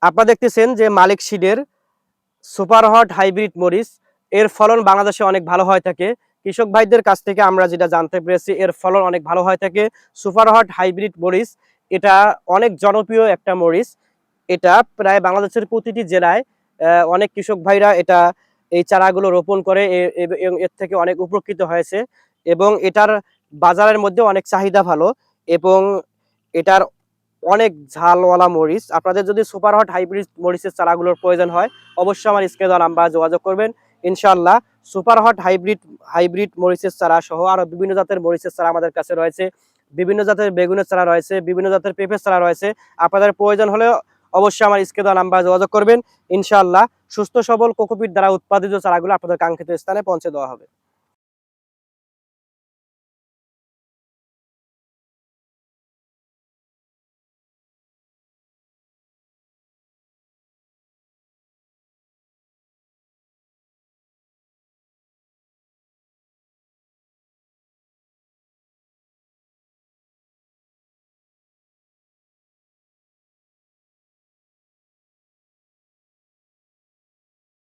আপনারা দেখতেছেন যে মালিক সিডের সুপার হট হাইব্রিড মরিচ, এর ফলন বাংলাদেশে অনেক ভালো হয়ে থাকে। কৃষক ভাইদের কাছ থেকে আমরা যেটা জানতে পেরেছি এর ফলন অনেক ভালো হয়ে থাকে। সুপার হট হাইব্রিড মরিচ এটা অনেক জনপ্রিয় একটা মরিচ। এটা প্রায় বাংলাদেশের প্রতিটি জেলায় অনেক কৃষক ভাইরা এই চারাগুলো রোপণ করে এবং এর থেকে অনেক উপকৃত হয়েছে এবং এটার বাজারের মধ্যে অনেক চাহিদা ভালো এবং এটার অনেক ঝালওয়ালা মরিচ। আপনাদের যদি সুপার হট হাইব্রিড মরিচের চারাগুলোর প্রয়োজন হয় অবশ্যই আমার স্ক্রিনে দেওয়া নাম্বারে যোগাযোগ করবেন। ইনশাআল্লাহ সুপার হট হাইব্রিড মরিচের চারা সহ আরো বিভিন্ন জাতের মরিচের চারা আমাদের কাছে রয়েছে, বিভিন্ন জাতের বেগুনের চারা রয়েছে, বিভিন্ন জাতের পেঁপের চারা রয়েছে। আপনাদের প্রয়োজন হলে অবশ্যই আমার স্ক্রিনে দেওয়া নাম্বারে যোগাযোগ করবেন। ইনশাআল্লাহ সুস্থ সবল কোকোপিট দ্বারা উৎপাদিত চারাগুলো আপনাদের কাঙ্ক্ষিত স্থানে পৌঁছে দেওয়া হবে।